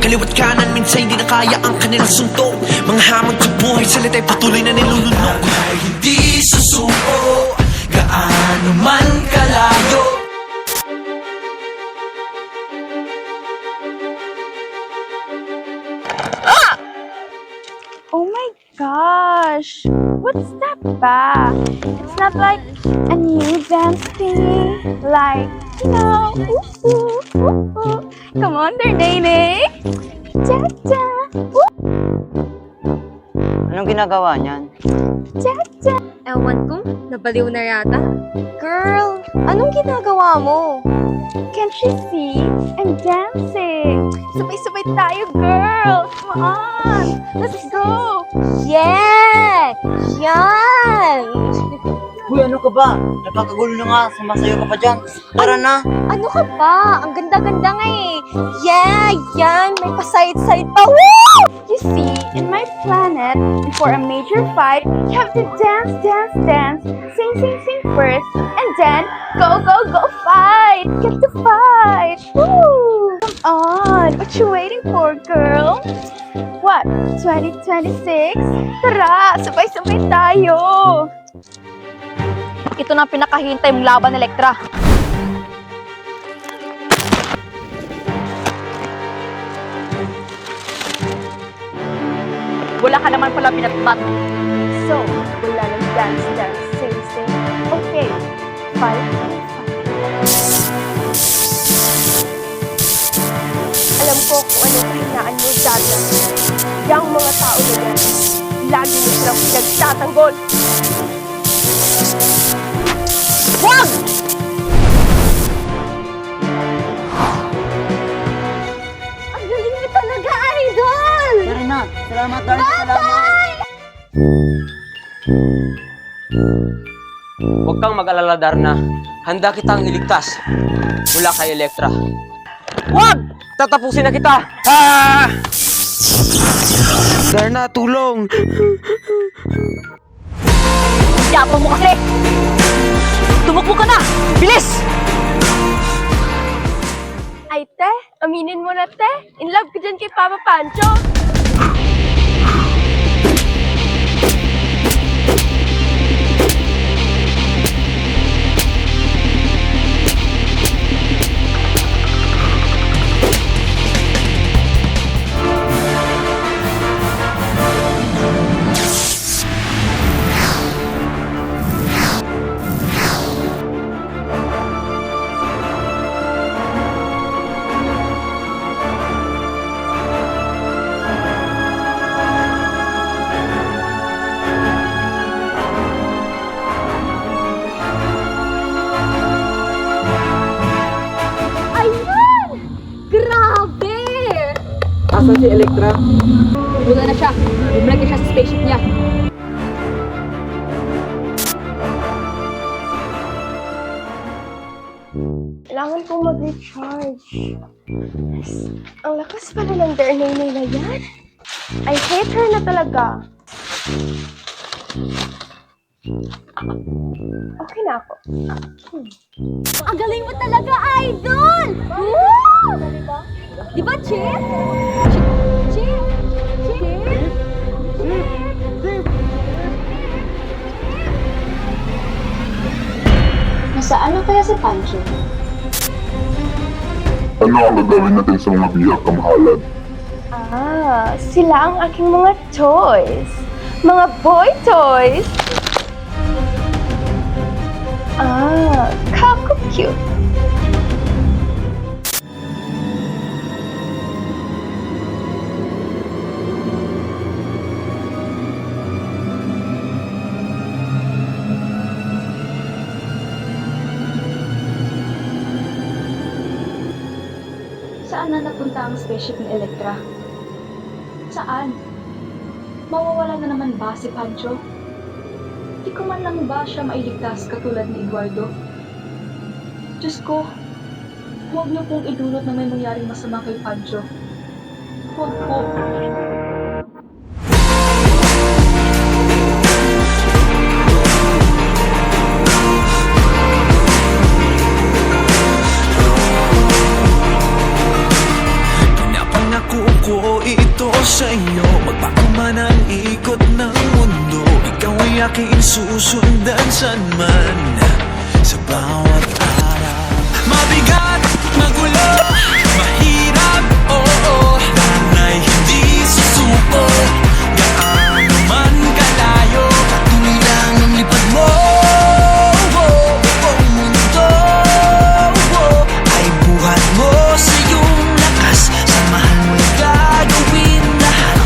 kaliwat kanan, minsan hindi na kaya ang kanilang suntok. Mga hamon sa buhay, salita'y patuloy na nilulunok. Ay hindi susuko, gaano man kalayo. Oh my gosh! What's that ba? It's not like a new dance thingy. Like, you know, ooh, ooh, ooh, ooh. Come on there, Nene! Cha-cha! Ooh, Anong ginagawa niyan? cha-cha! Ewan ko, nabaliw na yata. Girl, anong ginagawa mo? Can't you see? I'm dancing! Sabay-sabay tayo, girl! Come on! Let's go! Yeah! Yan! Uy, ano ka ba? Nakakagulo na nga, sumasayo ka pa dyan. Tara na. Ano ka ba? Ang ganda-ganda nga eh. Yeah, yan. May pa-side-side pa. Woo! You see, in my planet, before a major fight, you have to dance, dance, dance. Sing, sing, sing first. And then, go, go, go fight. Get to fight. Woo! Come on. What you waiting for, girl? What? 2026? Tara, sabay-sabay tayo. Ito na ang pinakahintay mong laban, Elektra. Wala ka naman pala pinatmat. So, wala ng dance, dance, sing, sing. Okay, fight, fight. Alam ko kung anong kahinaan mo dati. Yang mga tao na yan, lagi mo silang pinagtatanggol. Wag! Ang galing mo talaga, idol! Tara na. Salamat, darling. Salamat. Huwag kang mag-alala, Darna. Handa kitang iligtas mula kay Elektra. Huwag! Tatapusin na kita! Ah! Darna, tulong! Yapang mo kasi! Tumakbo ka na! Bilis! Ay, te, aminin mo na, te. In love ka dyan kay Papa Pancho. Ayun! Grabe! Asan si Elektra? Wala na siya. Bumalik na siya sa spaceship niya. Kailangan kong mag-recharge. Ang lakas pala ng Darnay na yan. I hate her na talaga. Okay na ako. Ang galing mo talaga, idol! Woo! Di ba, Chip? Chip? Chip? Nasaan na kaya si Pancho? Ano ang gagawin natin sa mga biyak kamahalan? Sila ang aking mga toys. Mga boy toys. Kako cute. Saan na napunta ang spaceship ni Elektra? Saan? Mawawala na naman ba si Pancho? Di ko man lang ba siya mailigtas katulad ni Eduardo? Diyos ko, huwag niyo pong idulot na may mangyaring masama kay Pancho. Huwag po. mo'y aking susundan saan man sa bawat araw. Mabigat, magulo, mahirap, oo, danay hindi susuko. Gaano man kalayo, patuloy lang ang lipad mo. Buong mundo ay buhat mo sa iyong lakas. Samahan mo'y gagawin lahat.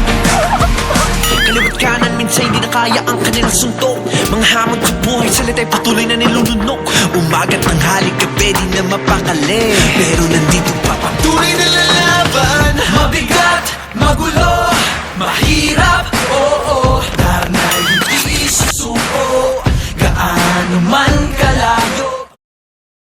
Kaliwat kanan, minsan hindi na kaya ang kanilang suntok. Mga hamon sa buhay, salita'y patuloy na nilulunok. Umaga't tanghali, gabi, di na mapakali. Pero nandito pa, patuloy na lalaban. Mabigat, magulo, mahirap, oo, darnay hindi susuko. Gaano man